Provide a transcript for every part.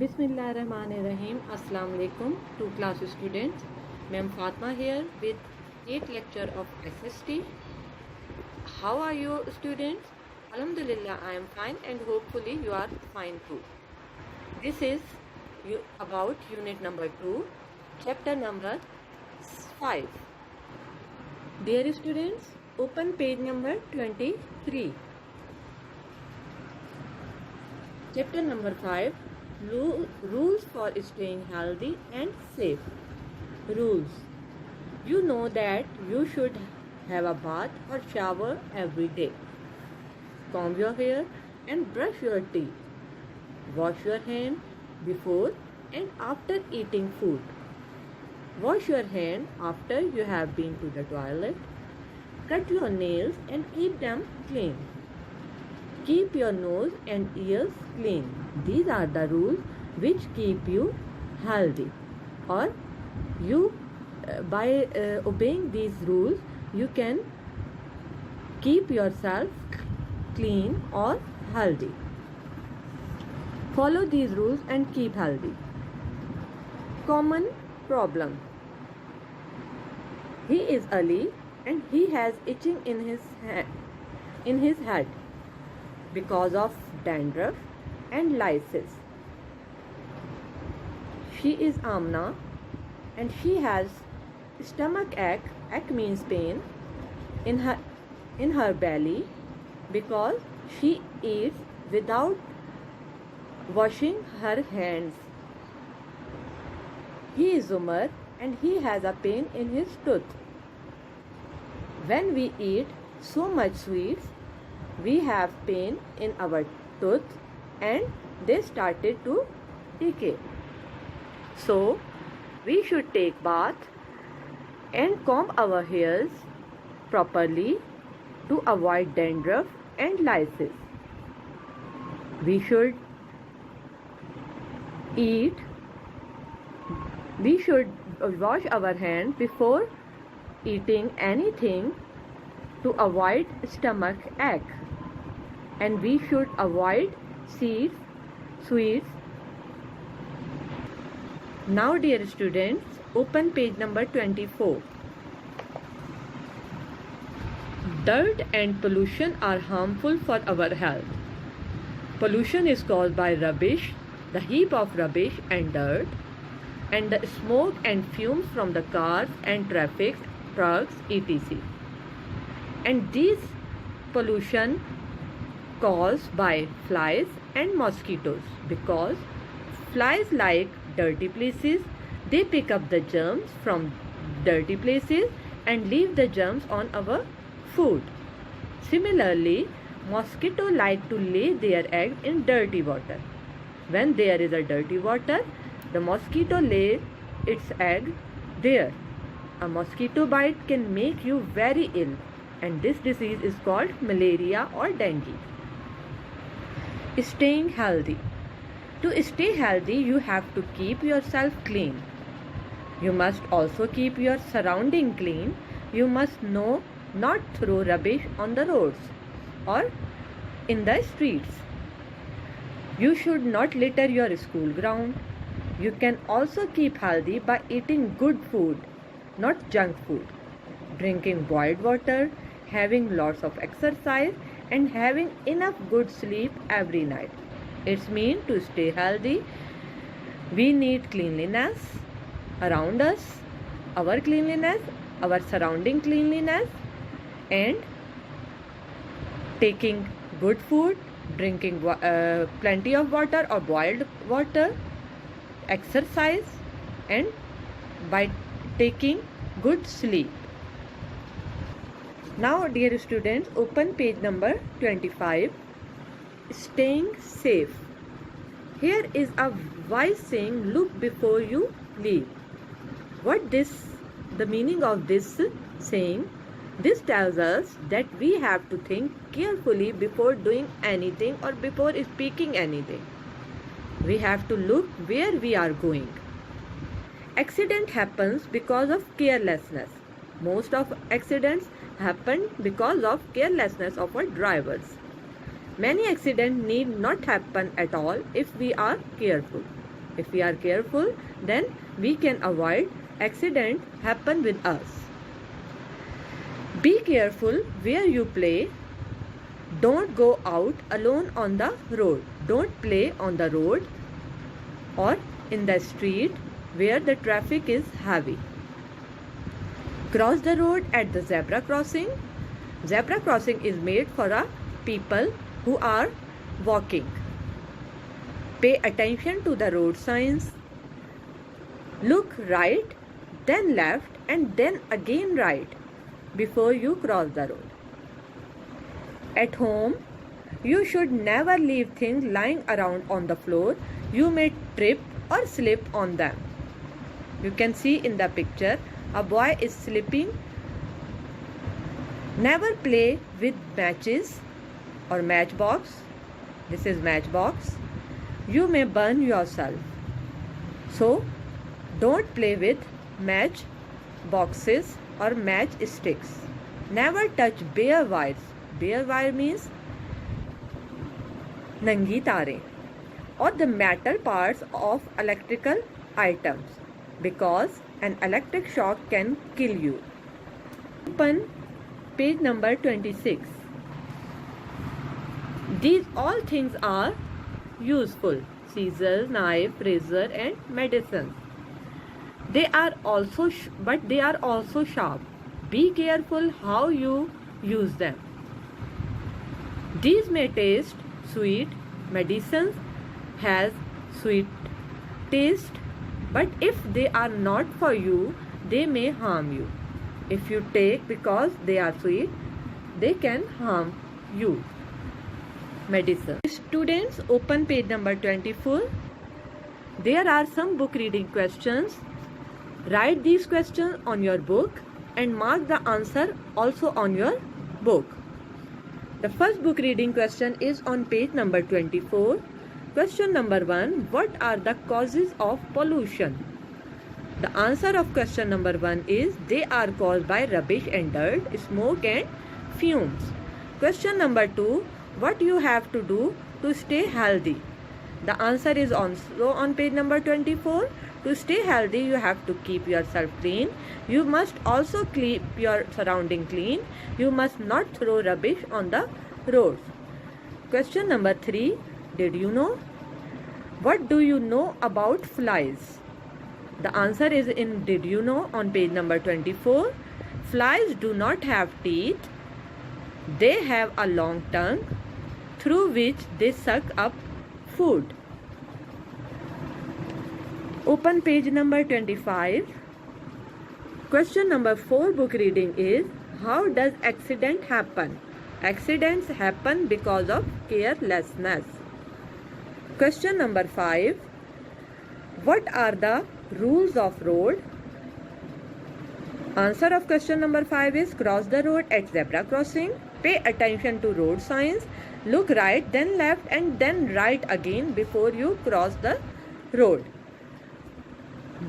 Bismillahirrahmanirrahim. Assalamu alaikum to class students. Ma'am Fatma here with 8th lecture of SST. How are you students? Alhamdulillah, I am fine and hopefully you are fine too. This is about unit number 2, chapter number 5. Dear students, open page number 23. Chapter number 5, Rules for staying healthy and safe. Rules. You know that you should have a bath or shower every day. Comb your hair and brush your teeth. Wash your hands before and after eating food. Wash your hands after you have been to the toilet. Cut your nails and keep them clean. Keep your nose and ears clean. These are the rules which keep you healthy. Or by obeying these rules, you can keep yourself clean or healthy. Follow these rules and keep healthy. Common problem. He is Ali and he has itching in his head because of dandruff and lysis. She is Amna and she has stomach ache. Ache means pain in her belly because she eats without washing her hands. He is Umar and he has a pain in his tooth. When we eat so much sweets, we have pain in our tooth and they started to decay. So, we should take bath and comb our hairs properly to avoid dandruff and lysis. We should wash our hands before eating anything to avoid stomach ache. And we should avoid sweets. Now dear students, open page number 24. Dirt and pollution are harmful for our health. Pollution is caused by rubbish, the heap of rubbish and dirt, and the smoke and fumes from the cars and traffic, trucks, etc. And these pollution caused by flies and mosquitoes, because flies like dirty places. They pick up the germs from dirty places and leave the germs on our food. Similarly, mosquito like to lay their eggs in dirty water. When there is a dirty water, the mosquito lays its egg there. A mosquito bite can make you very ill, and this disease is called malaria or dengue. Staying healthy. To stay healthy, you have to keep yourself clean. You must also keep your surrounding clean. You must not throw rubbish on the roads or in the streets. You should not litter your school ground. You can also keep healthy by eating good food, not junk food, drinking boiled water, having lots of exercise, and having enough good sleep every night. It's mean to stay healthy. We need cleanliness around us, our cleanliness, our surrounding cleanliness, and taking good food, drinking plenty of water or boiled water, exercise, and by taking good sleep. Now dear students, open page number 25. Staying safe. Here is a wise saying, look before you leave. The meaning of this saying? This tells us that we have to think carefully before doing anything or before speaking anything. We have to look where we are going. Accident happens because of carelessness. Most of accidents happen because of carelessness of our drivers. Many accidents need not happen at all if we are careful. If we are careful, then we can avoid accident happen with us. Be careful where you play. Don't go out alone on the road. Don't play on the road or in the street where the traffic is heavy. Cross the road at the zebra crossing. Zebra crossing is made for people who are walking. Pay attention to the road signs. Look right, then left, and then again right before you cross the road. At home, you should never leave things lying around on the floor. You may trip or slip on them. You can see in the picture, a boy is slipping. Never play with matches or matchbox. This is matchbox. You may burn yourself. So, don't play with match boxes or match sticks. Never touch bare wires. Bare wire means nangi tare or the metal parts of electrical items, because an electric shock can kill you. Open page number 26. These all things are useful: scissors, knife, razor, and medicines. They are also but they are also sharp. Be careful how you use them. These may taste sweet. Medicines has sweet taste, but if they are not for you, they may harm you. If you take because they are sweet, they can harm you. Medicine. Students, open page number 24. There are some book reading questions. Write these questions on your book and mark the answer also on your book. The first book reading question is on page number 24. Question number 1. What are the causes of pollution? The answer of question number 1 is they are caused by rubbish and dirt, smoke and fumes. Question number 2. What you have to do to stay healthy? The answer is also on page number 24. To stay healthy, you have to keep yourself clean. You must also keep your surrounding clean. You must not throw rubbish on the roads. Question number 3. Did you know? What do you know about flies? The answer is in Did you know on page number 24. Flies do not have teeth. They have a long tongue through which they suck up food. Open page number 25. Question number 4 book reading is how does accident happen? Accidents happen because of carelessness. Question number 5. What are the rules of road? Answer of question number 5 is cross the road at zebra crossing. Pay attention to road signs. Look right, then left, and then right again before you cross the road.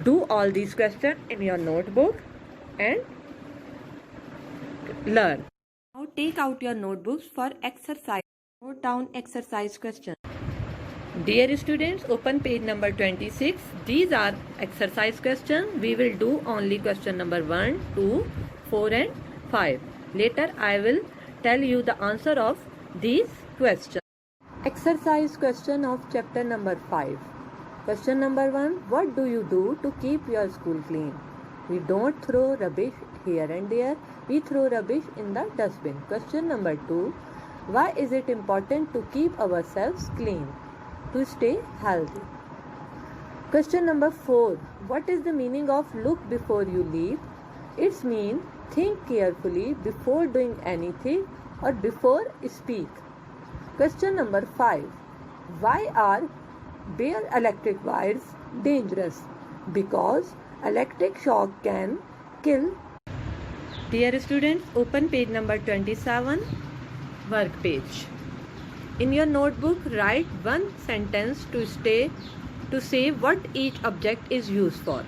Do all these questions in your notebook and learn. Now take out your notebooks for exercise. Note down exercise questions. Dear students, open page number 26. These are exercise questions. We will do only question number 1, 2, 4 and 5. Later I will tell you the answer of these questions. Exercise question of chapter number 5. Question number 1. What do you do to keep your school clean? We don't throw rubbish here and there. We throw rubbish in the dustbin. Question number 2. Why is it important to keep ourselves clean? To stay healthy. Question number 4. What is the meaning of look before you leave? It's mean think carefully before doing anything or before speak. Question number 5. Why are bare electric wires dangerous? Because electric shock can kill. Dear students, open page number 27, work page. In your notebook, write one sentence to say what each object is used for.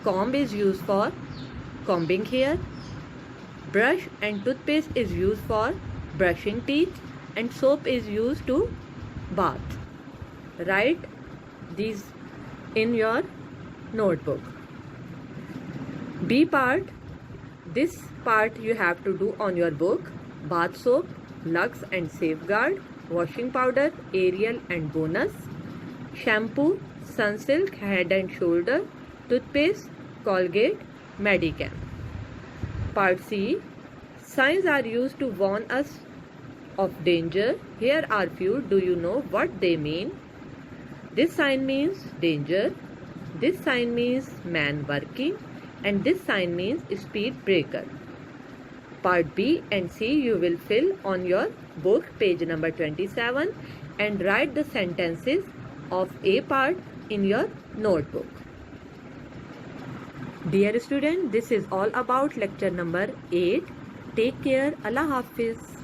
Comb is used for combing hair. Brush and toothpaste is used for brushing teeth, and soap is used to bath. Write these in your notebook. B part, this part you have to do on your book. Bath soap, Lux and Safeguard, washing powder, Ariel and Bonus, shampoo, Sunsilk, Head and Shoulder, toothpaste, Colgate, Medicam. Part C, signs are used to warn us of danger. Here are few. Do you know what they mean? This sign means danger. This sign means man working. And this sign means speed breaker. Part B and C you will fill on your book, page number 27, and write the sentences of A part in your notebook. Dear student, this is all about lecture number 8. Take care. Allah Hafiz.